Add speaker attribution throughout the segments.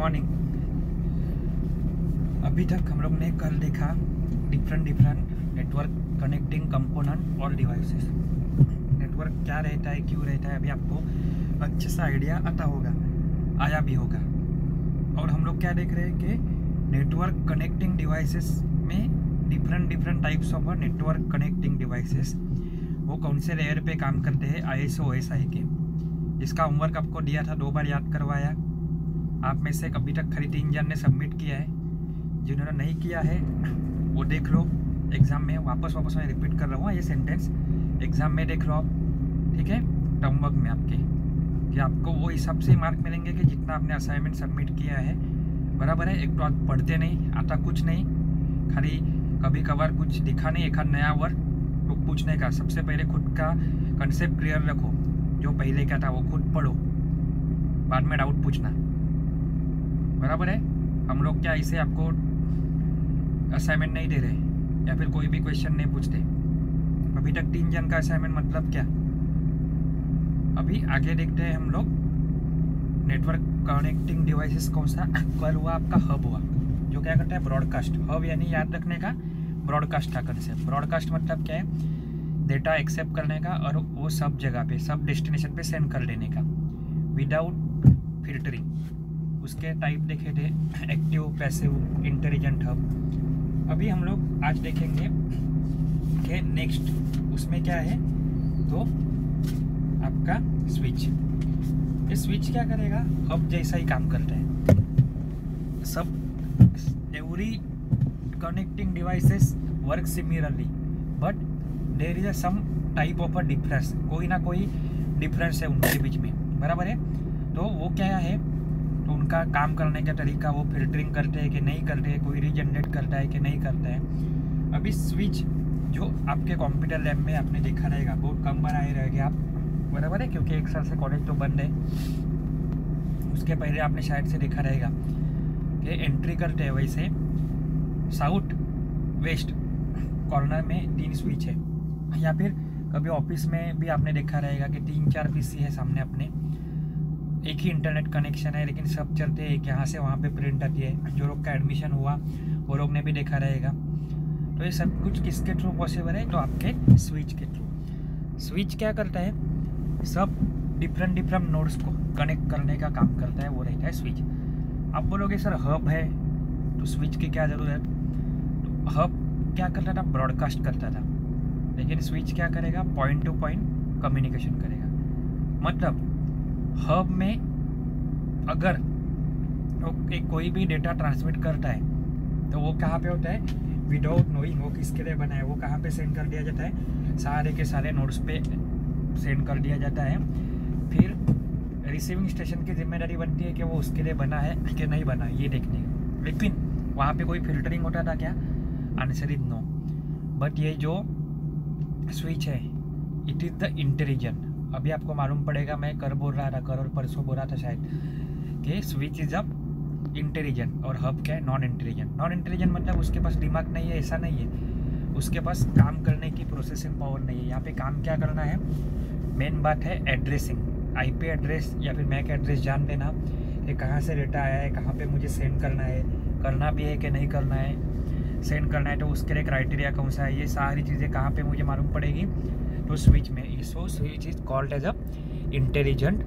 Speaker 1: Morning. अभी तक हम लोग ने कल देखा डिफरेंट नेटवर्क कनेक्टिंग कंपोनेंट और डिवाइसेस। नेटवर्क क्या रहता है, क्यों रहता है, अभी आपको अच्छे सा आइडिया आता होगा, आया भी होगा। और हम लोग क्या देख रहे हैं कि नेटवर्क कनेक्टिंग डिवाइसेस में different types of network connecting devices, वो कौन से लेयर पे काम करते हैं, ISO OSI के। इसका होमवर्क आपको दिया था, 2 बार याद करवाया। आप में से अभी तक खरीदी इंजन ने सबमिट किया है, जिन्होंने नहीं किया है वो देख लो एग्ज़ाम में। वापस मैं रिपीट कर रहा हूँ ये सेंटेंस, एग्ज़ाम में देख लो आप, ठीक है, टर्मवर्क में आपके, कि आपको वो हिसाब से मार्क मिलेंगे कि जितना आपने असाइनमेंट सबमिट किया है। बराबर है। एक तो आप पढ़ते नहीं, आता कुछ नहीं, खाली कभी कभार कुछ दिखा नहीं, एक नया वर्ड तो पूछने का। सबसे पहले खुद का कंसेप्ट क्लियर रखो, जो पहले क्या था वो खुद पढ़ो, बाद में डाउट पूछना। बराबर है। हम लोग क्या इसे आपको असाइनमेंट नहीं दे रहे या फिर कोई भी क्वेश्चन नहीं पूछते। अभी तक 3 जन का असाइनमेंट मतलब क्या। अभी आगे देखते हैं हम लोग नेटवर्क कनेक्टिंग डिवाइसेस कौन सा। कल हुआ आपका हब हुआ, जो क्या करता है ब्रॉडकास्ट। हब यानी याद रखने का, ब्रॉडकास्ट का कंसेप्ट। ब्रॉडकास्ट मतलब क्या है, डेटा एक्सेप्ट करने का और वो सब जगह पे, सब डेस्टिनेशन पे सेंड कर देने का विदाउट फिल्टरिंग। उसके टाइप देखे थे एक्टिव, पैसिव, इंटेलिजेंट हब। अभी हम लोग आज देखेंगे कि नेक्स्ट उसमें क्या है, तो आपका स्विच। ये स्विच क्या करेगा, हब जैसा ही काम करता है। सब every connecting devices work similarly but there is some type of a difference. कोई ना कोई डिफरेंस है उनके बीच में। बराबर है। तो वो क्या है, तो उनका काम करने का तरीका, वो फिल्टरिंग करते हैं कि नहीं करते हैं, कोई रीजनरेट करता है कि नहीं करता है। अभी स्विच जो आपके कंप्यूटर लैब में आपने देखा रहेगा, बहुत कम बार आए रहेंगे आप। बराबर है, क्योंकि 1 साल से कॉलेज तो बंद है। उसके पहले आपने शायद से देखा रहेगा कि एंट्री करते हैं वैसे साउथ वेस्ट कॉर्नर में 3 स्विच है, या फिर कभी ऑफिस में भी आपने देखा रहेगा कि 3-4 PC है सामने अपने, एक ही इंटरनेट कनेक्शन है लेकिन सब चलते हैं। यहाँ से वहाँ पे प्रिंट आती है। जो लोग का एडमिशन हुआ वो लोग ने भी देखा रहेगा। तो ये सब कुछ किसके थ्रू पॉसिबल है, तो आपके स्विच के थ्रू। स्विच क्या करता है, सब डिफरेंट नोड्स को कनेक्ट करने का काम करता है, वो रहता है स्विच। आप बोलोगे सर हब है तो स्विच की क्या ज़रूरत। तो हब क्या करता था, ब्रॉडकास्ट करता था, लेकिन स्विच क्या करेगा, पॉइंट टू पॉइंट कम्युनिकेशन करेगा। मतलब हब में अगर एक कोई भी डेटा ट्रांसमिट करता है तो वो कहाँ पे होता है, विदाउट नोइंग वो किसके लिए बना है, वो कहाँ पे सेंड कर दिया जाता है, सारे के सारे नोड्स पे सेंड कर दिया जाता है। फिर रिसीविंग स्टेशन की जिम्मेदारी बनती है कि वो उसके लिए बना है कि नहीं बना, ये देखने का। लेकिन वहाँ पे कोई फिल्टरिंग होता था क्या, आंसर इज नो। बट ये जो स्विच है, इट इज़ द इंटेलिजेंट। अभी आपको मालूम पड़ेगा, मैं कल बोल रहा था, कल और परसों बोल रहा था शायद, कि स्विच इज अब इंटेलिजेंट और हब क्या है, नॉन इंटेलिजेंट। नॉन इंटेलिजेंट मतलब उसके पास दिमाग नहीं है, ऐसा नहीं है, उसके पास काम करने की प्रोसेसिंग पावर नहीं है। यहाँ पे काम क्या करना है, मेन बात है एड्रेसिंग, IP एड्रेस या फिर मैक एड्रेस जान लेना कि कहाँ से डेटा आया है, कहाँ पे मुझे सेंड करना है, करना भी है कि नहीं करना है। सेंड करना है तो उसके लिए क्राइटेरिया कौन सा है, ये सारी चीज़ें कहाँ पे मुझे मालूम पड़ेगी, तो स्विच में। So switch is called as a intelligent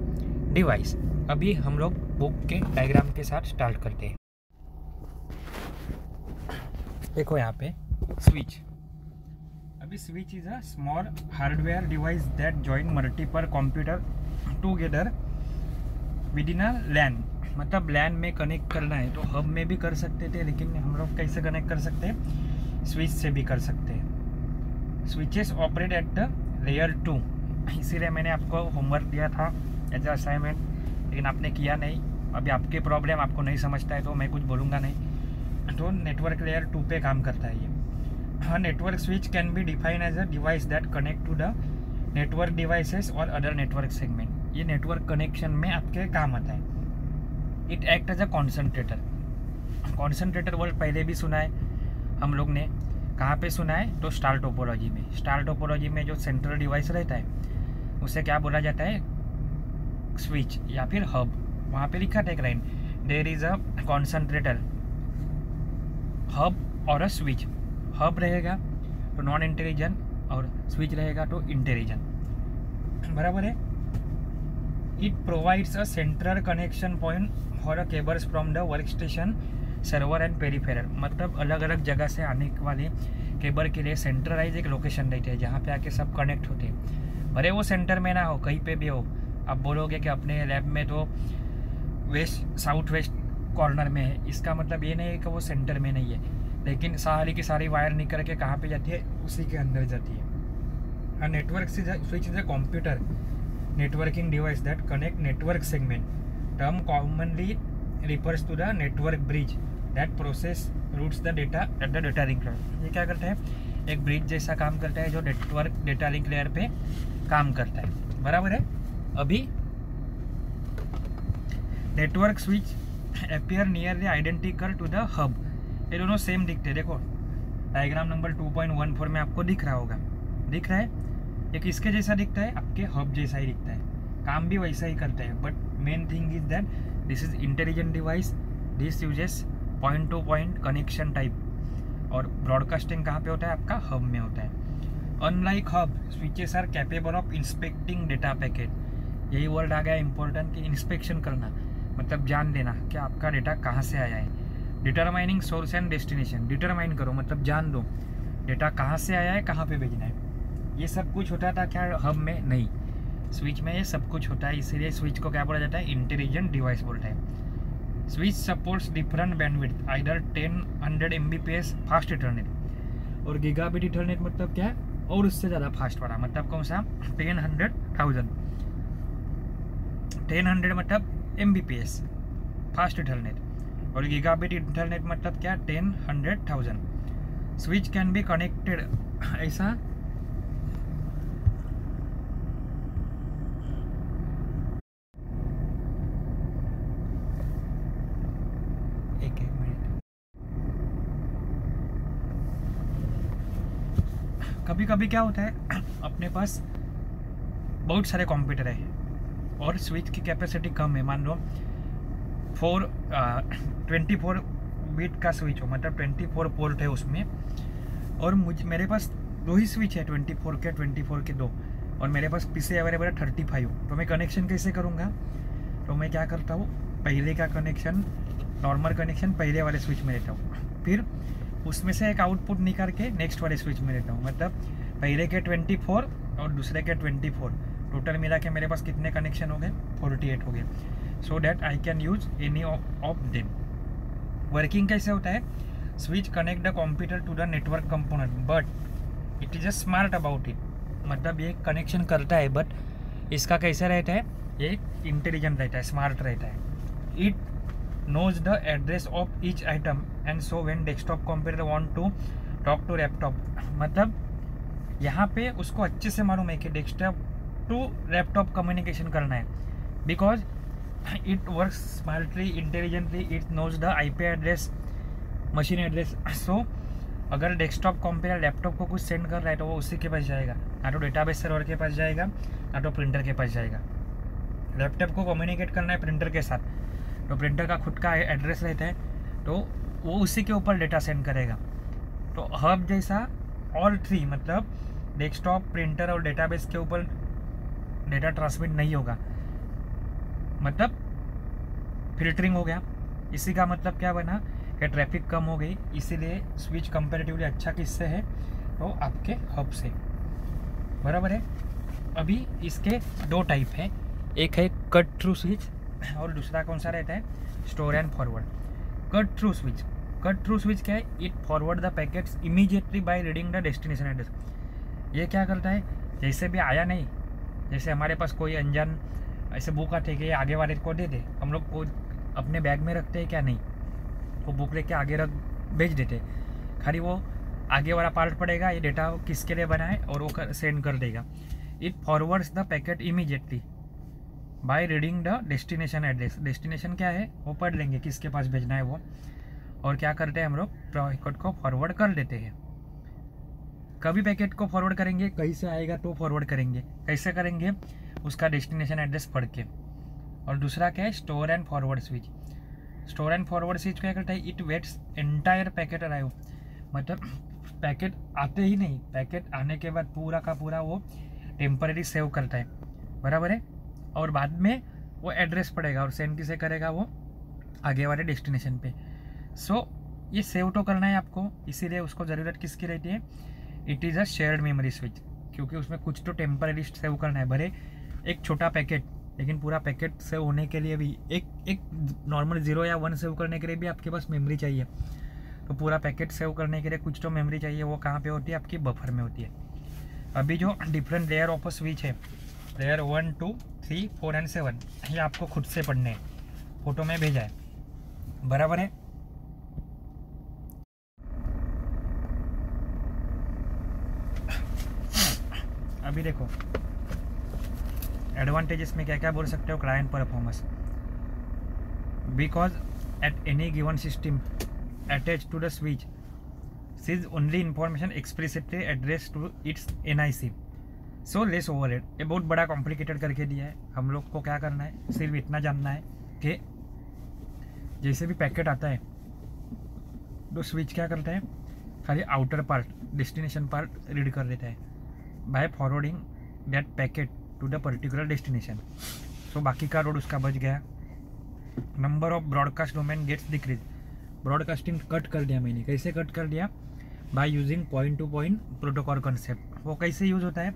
Speaker 1: device. अभी हम लोग बुक के डायग्राम के साथ स्टार्ट करते हैं। देखो यहाँ पे स्विच। अभी switch is a small hardware device that join multiple computer together with in a LAN. मतलब लैन में कनेक्ट करना है तो हब में भी कर सकते थे, लेकिन हम लोग कैसे कनेक्ट कर सकते हैं, स्विच से भी कर सकते हैं। Switches operate at the layer 2, इसीलिए मैंने आपको होमवर्क दिया था एज अ असाइनमेंट, लेकिन आपने किया नहीं। अभी आपके प्रॉब्लम, आपको नहीं समझता है तो मैं कुछ बोलूँगा नहीं। तो नेटवर्क लेयर 2 पे काम करता है ये। हाँ, network switch can be define as a device that connect to the network devices और अदर नेटवर्क सेगमेंट। ये नेटवर्क कनेक्शन में आपके काम आता है। It act as a concentrator. Concentrator word पहले भी सुना है हम लोग ने, कहाँ पे सुना है, तो स्टार टोपोलॉजी में। स्टार टोपोलॉजी में जो सेंट्रल डिवाइस रहता है उसे क्या बोला जाता है, स्विच या फिर हब। वहाँ पे लिखा था एक line, there is a concentrator, hub और अ स्विच। हब रहेगा तो नॉन इंटेलिजेंट और स्विच रहेगा तो इंटेलिजेंट, बराबर है। It provides a central connection point for a cables from the work station, server and peripheral. मतलब अलग अलग जगह से आने वाले केबल के लिए सेंट्रलाइज एक लोकेशन रहती है जहाँ पे आके सब कनेक्ट होते हैं। भले वो सेंटर में ना हो, कहीं पे भी हो। आप बोलोगे कि अपने लैब में तो वेस्ट साउथ वेस्ट कॉर्नर में है, इसका मतलब ये नहीं है कि वो सेंटर में नहीं है, लेकिन सारी की सारी वायर निकल के कहाँ पे जाती है, उसी के अंदर जाती है। Network switch is a computer networking device that connect network segment. Term commonly refers to the network bridge that process routes the data at the data link layer. ये क्या करता है, एक ब्रिज जैसा काम करता है जो नेटवर्क डेटा लिंक लेयर पे काम करता है, बराबर है। अभी network switch appear nearly identical to the hub, ये दोनों सेम दिखते हैं। देखो डायग्राम नंबर 2.14 में आपको दिख रहा होगा, दिख रहा है। ये किसके जैसा दिखता है, आपके हब जैसा ही दिखता है, काम भी वैसा ही करता है। But main thing is that this is intelligent device, this uses point to point connection type, और ब्रॉडकास्टिंग कहाँ पे होता है, आपका हब में होता है। Unlike hub, switches are capable of inspecting data packet. यही वर्ड आ गया इंपॉर्टेंट कि इंस्पेक्शन करना, मतलब जान लेना कि आपका डेटा कहाँ से आया है। Determining source and destination, determine करो मतलब जान दो डेटा कहाँ से आया है, कहाँ पे भेजना है। ये सब कुछ होता था क्या हब में, नहीं, स्विच में ये सब कुछ होता है। इसीलिए स्विच को क्या बोला जाता है, इंटेलिजेंट डिवाइस बोलते हैं। Switch supports different bandwidth, either 1000 Mbps fast Ethernet, और गीगाबिट इथरनेट मतलब क्या है, और उससे ज़्यादा फास्ट वाला, मतलब कौन सा, 1000 मतलब Mbps फास्ट इथरनेट, और गीगाबिट इंटरनेट मतलब क्या, 10,000। स्विच कैन बी कनेक्टेड, ऐसा एक मिनट, कभी कभी क्या होता है अपने पास बहुत सारे कंप्यूटर है और स्विच की कैपेसिटी कम है, मान लो 24 बिट का स्विच हो, मतलब 24 पोर्ट है उसमें, और मेरे पास 2 ही स्विच है, 24 के 2, और मेरे पास पीसी अवेलेबल है 35। तो मैं कनेक्शन कैसे करूँगा, तो मैं क्या करता हूँ, पहले का कनेक्शन नॉर्मल कनेक्शन पहले वाले स्विच में लेता हूँ, फिर उसमें से एक आउटपुट निकाल के नेक्स्ट वाले स्विच में लेता हूँ। मतलब पहले के 24 और दूसरे के 24, टोटल मिला के मेरे पास कितने कनेक्शन हो गए, 48 हो गए। So that I can use any of them. Working कैसे होता है, switch connect the computer to the network component but it is a smart about it. मतलब ये कनेक्शन करता है बट इसका कैसा रहता है, ये इंटेलिजेंट रहता है, स्मार्ट रहता है। It knows the address of each item and so when desktop computer want to talk to laptop, मतलब यहाँ पे उसको अच्छे से मालूम है कि डेस्कटॉप टू लैपटॉप कम्युनिकेशन करना है, because it works smartly intelligently, it knows the IP address, machine address. So अगर डेस्कटॉप कंप्यूटर लैपटॉप को कुछ सेंड कर रहा है तो वो उसी के पास जाएगा, ना तो डेटाबेस सर्वर के पास जाएगा ना तो प्रिंटर के पास जाएगा। लैपटॉप को कम्युनिकेट करना है प्रिंटर के साथ, तो प्रिंटर का खुद का एड्रेस रहता है, तो वो उसी के ऊपर डेटा सेंड करेगा। तो हब जैसा ऑल 3, मतलब डेस्कटॉप, प्रिंटर और डेटाबेस के ऊपर डेटा ट्रांसमिट नहीं होगा, मतलब फिल्टरिंग हो गया। इसी का मतलब क्या बना कि ट्रैफिक कम हो गई, इसीलिए स्विच कंपैरेटिवली अच्छा किससे है, तो आपके हब से, बराबर है। अभी इसके 2 टाइप है, एक है कट थ्रू स्विच और दूसरा कौन सा रहता है, store and forward. Cut through switch क्या है, it forward the packets immediately by reading the destination address. ये क्या करता है, जैसे भी आया नहीं, जैसे हमारे पास कोई अनजान ऐसे बुक आते हैं कि आगे वाले को दे दे, हम लोग को अपने बैग में रखते हैं क्या, नहीं, वो बुक लेके आगे रख भेज देते, खाली वो आगे वाला पार्ट पड़ेगा, ये डेटा किसके लिए बना है और वो सेंड कर देगा। It forwards the packet immediately by reading the destination address. Destination क्या है वो पढ़ लेंगे, किसके पास भेजना है वो, और क्या करते हैं हम लोग पैकेट को फॉरवर्ड कर देते हैं। कभी पैकेट को फॉरवर्ड करेंगे, कहीं से आएगा तो फॉरवर्ड करेंगे, कैसे करेंगे, उसका डेस्टिनेशन एड्रेस पढ़ के। और दूसरा क्या है, store and forward switch. Store and forward switch क्या करता है, it waits entire packet arrive, मतलब पैकेट आते ही नहीं, पैकेट आने के बाद पूरा का पूरा वो टेम्पररी सेव करता है, बराबर है, और बाद में वो एड्रेस पड़ेगा और सेंड किसे करेगा, वो आगे वाले डेस्टिनेशन पे। सो ये सेव तो करना है आपको, इसीलिए उसको ज़रूरत किसकी रहती है, it is a shared memory switch, क्योंकि उसमें कुछ तो टेम्पररी सेव करना है, भले एक छोटा पैकेट, लेकिन पूरा पैकेट सेव होने के लिए भी एक नॉर्मल 0 या 1 सेव करने के लिए भी आपके पास मेमोरी चाहिए। तो पूरा पैकेट सेव करने के लिए कुछ तो मेमोरी चाहिए, वो कहाँ पे होती है, आपकी बफर में होती है। अभी जो डिफरेंट लेयर ऑफ स्विच है, लेयर 1, 2, 3, 4 एंड 7, ये आपको खुद से पढ़ने हैं, फोटो में भेजा है, बराबर है। अभी देखो एडवांटेजेस में क्या क्या बोल सकते हो, client performance, because at any given system attach to the switch sees only information explicitly address to its NIC, so less overhead. ये बहुत बड़ा कॉम्प्लिकेटेड करके दिया है, हम लोग को क्या करना है, सिर्फ इतना जानना है कि जैसे भी पैकेट आता है तो स्विच क्या करता है, खाली outer part, destination part read कर लेता है by forwarding that packet to the particular destination. So बाकी का रोड उसका बच गया। Number of broadcast domain gets decrease, broadcasting cut कर दिया मैंने, कैसे कट कर दिया, by using point to point protocol concept. वो कैसे यूज होता है,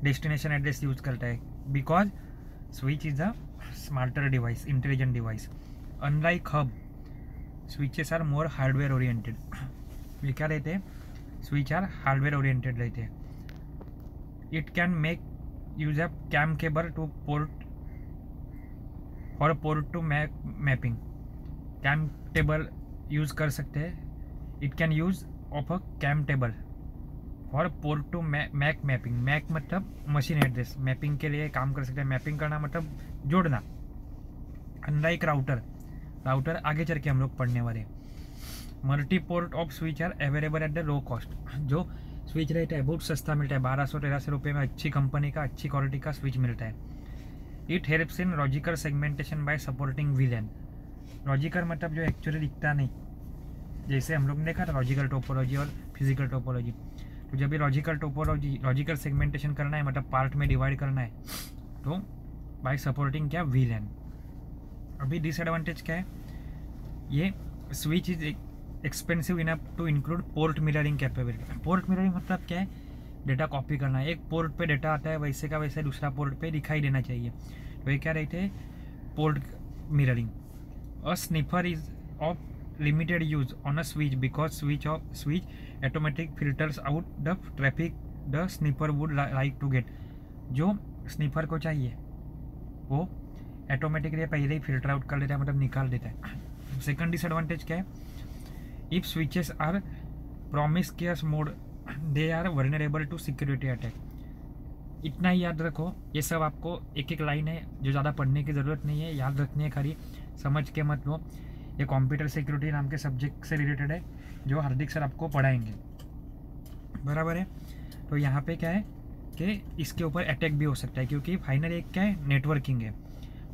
Speaker 1: डेस्टिनेशन एड्रेस यूज करता है, because switch is a smarter device, intelligent device, unlike hub switches are more hardware oriented. ये क्या रहते हैं, स्विच आर हार्डवेयर ओरिएंटेड रहते हैं। It can make use a CAM cable to port और port to mapping, CAM table use कर सकते हैं, it can use of a CAM table और port to MAC mapping, MAC मतलब machine address, mapping के लिए काम कर सकते हैं, मैपिंग करना मतलब जोड़ना। अनलाइक राउटर, राउटर आगे चल के हम लोग पढ़ने वाले। Multi port of switch are available at the low cost, जो स्विच रहता है बहुत सस्ता मिलता है, 1200-1300 रुपये में अच्छी कंपनी का, अच्छी क्वालिटी का स्विच मिलता है। It helps in logical segmentation bye supporting VLAN, logical मतलब जो एक्चुअली दिखता नहीं, जैसे हम लोग ने देखा था लॉजिकल टोपोलॉजी और फिजिकल टोपोलॉजी, तो जब भी लॉजिकल टोपोलॉजी, लॉजिकल सेगमेंटेशन करना है, मतलब पार्ट में डिवाइड करना है, तो बाय सपोर्टिंग क्या, VLAN। अभी डिसएडवांटेज क्या है, ये switch is expensive enough to include port mirroring capability. Port mirroring मतलब क्या है, डेटा कॉपी करना है, एक पोर्ट पे डेटा आता है वैसे का वैसे दूसरा पोर्ट पे दिखाई देना चाहिए, तो ये क्या रहते हैं, port mirroring. A sniffer is of limited use on a switch because switch automatic filters out the traffic the sniffer would like to get, जो स्निफर को चाहिए वो ऑटोमेटिकली पहले ही फिल्टर आउट कर लेता है, मतलब निकाल देता है। सेकंड डिसएडवांटेज क्या है, if switches are promiscuous mode they are vulnerable to security attack. इतना ही याद रखो, ये सब आपको एक एक लाइन है जो ज़्यादा पढ़ने की ज़रूरत नहीं है, याद रखनी है, खाली समझ के मत लो। ये कंप्यूटर सिक्योरिटी नाम के सब्जेक्ट से रिलेटेड है, जो हार्दिक सर आपको पढ़ाएंगे, बराबर है। तो यहाँ पे क्या है कि इसके ऊपर अटैक भी हो सकता है, क्योंकि फाइनल एक क्या है, नेटवर्किंग है।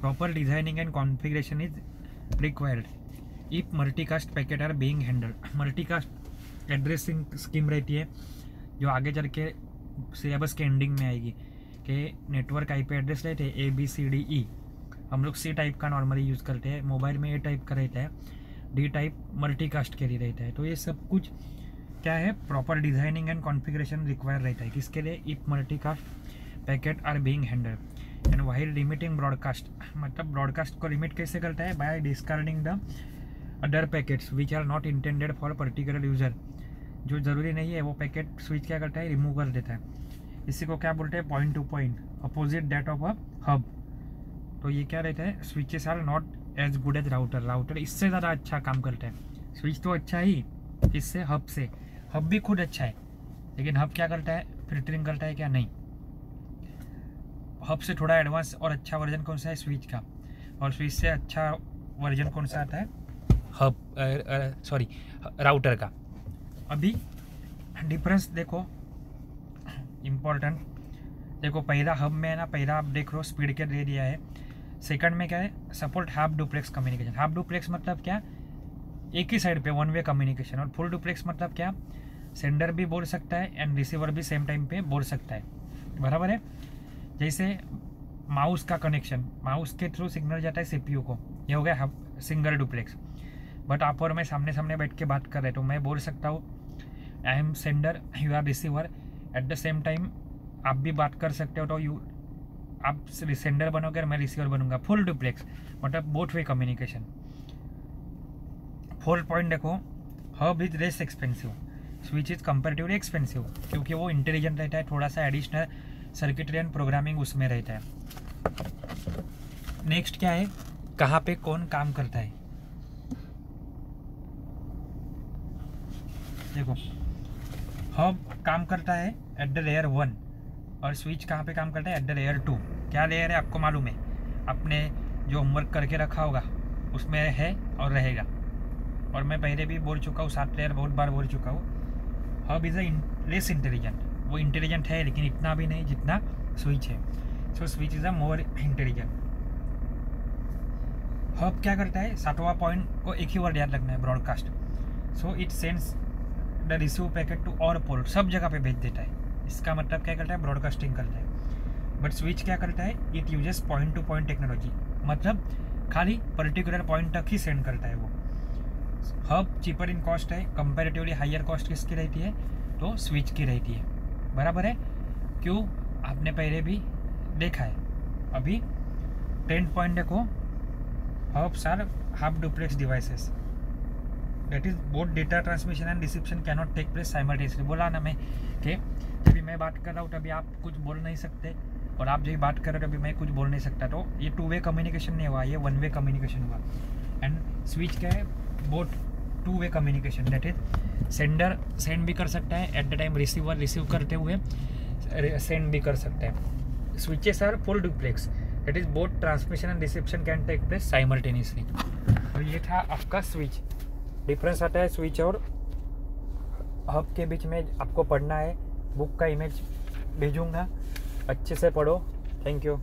Speaker 1: Proper designing and configuration is required if multicast packet are being handled. Multicast addressing scheme रहती है, जो आगे चल के सिलेबस के एंडिंग में आएगी, कि नेटवर्क IP एड्रेस रहते हैं ABCDE, हम लोग C टाइप का नॉर्मली यूज़ करते हैं, मोबाइल में A टाइप का रहता है, D टाइप मल्टीकास्ट के लिए रहता है। तो ये सब कुछ क्या है, proper designing and configuration require रहता है, किसके लिए, if multicast packet are being handled. And while limiting broadcast, मतलब ब्रॉडकास्ट को लिमिट कैसे करता है, by discarding the other packets which are not intended for particular user, जो ज़रूरी नहीं है वो पैकेट स्विच क्या करता है, रिमूव कर देता है। इसी को क्या बोलते हैं, point to point opposite that of a hub. तो ये क्या रहता है, switches are not as good as router, router इससे ज़्यादा अच्छा काम करता है। स्विच तो अच्छा ही, इससे हब से, हब भी खुद अच्छा है, लेकिन हब क्या करता है, फिल्टरिंग करता है क्या, नहीं। हब से थोड़ा एडवांस और अच्छा वर्जन कौन सा है, स्विच का, और स्विच से अच्छा वर्जन कौन सा आता है, हब राउटर का। अभी डिफरेंस देखो, इम्पोर्टेंट देखो, पहला हब में है ना, पहला आप देख लो स्पीड के दे दिया है सेकंड में क्या है, support half duplex communication. Half duplex मतलब क्या, एक ही साइड पे वन वे कम्युनिकेशन। और फुल डुप्लेक्स मतलब क्या, सेंडर भी बोल सकता है एंड रिसीवर भी सेम टाइम पे बोल सकता है, बराबर है। जैसे माउस का कनेक्शन, माउस के थ्रू सिग्नल जाता है सीपीयू को, ये हो गया सिंगल डुप्लेक्स। बट आप और मैं सामने सामने बैठ के बात कर रहे तो मैं बोल सकता हूँ I am sender, you are receiver, at the same time आप भी बात कर सकते हो, तो आप सेंडर बनोगे और मैं रिसीवर बनूंगा। फुल डुप्लेक्स मतलब both way communication. Fourth point देखो, hub is less expensive, switch is comparatively expensive, क्योंकि वो इंटेलिजेंट रहता है, थोड़ा सा एडिशनल सर्किटरी एंड प्रोग्रामिंग उसमें रहता है। नेक्स्ट क्या है, कहाँ पे कौन काम करता है। देखो हब काम करता है एट द लेयर 1 और स्विच कहाँ पे काम करता है, एट द लेयर 2। क्या लेयर है आपको मालूम है, आपने जो होमवर्क करके रखा होगा उसमें है और रहेगा। और मैं पहले भी बोल चुका हूँ, 7 लेयर बहुत बार बोल चुका हूँ। हब इज़ लेस इंटेलिजेंट, वो इंटेलिजेंट है लेकिन इतना भी नहीं जितना स्विच है। So switch is a more intelligent. Hub क्या करता है, 7वां पॉइंट को एक ही वर्ड याद रखना है, broadcast. So it sends the receive packet to all port, सब जगह पे भेज देता है। इसका मतलब क्या करता है, ब्रॉडकास्टिंग करता है। बट स्विच क्या करता है, it uses point to point technology, मतलब खाली पर्टिकुलर पॉइंट तक ही सेंड करता है वो। हब चीपर इन कॉस्ट है, कंपैरेटिवली हायर कॉस्ट किसकी रहती है, तो स्विच की रहती है, बराबर है। क्यों, आपने पहले भी देखा है। अभी 10th पॉइंट देखो, hubs are half duplex devices, that is both data transmission and reception can not take place simultaneously. बोला ना मैं कि जब मैं बात कर रहा हूँ तभी आप कुछ बोल नहीं सकते, और आप जब बात कर रहे हो तभी मैं कुछ बोल नहीं सकता। तो ये 2 वे कम्युनिकेशन नहीं हुआ, ये 1 वे कम्युनिकेशन हुआ। एंड स्विच क्या है, both 2 way communication, that is sender send भी कर सकता है, at the time receiver receive करते हुए सेंड भी कर सकता है। Switches are full duplex, that is both transmission and reception can take place simultaneously. तो ये था आपका स्विच। डिफरेंस आता है स्विच और हब के बीच में, आपको पढ़ना है। बुक का इमेज भेजूँगा, अच्छे से पढ़ो। Thank you.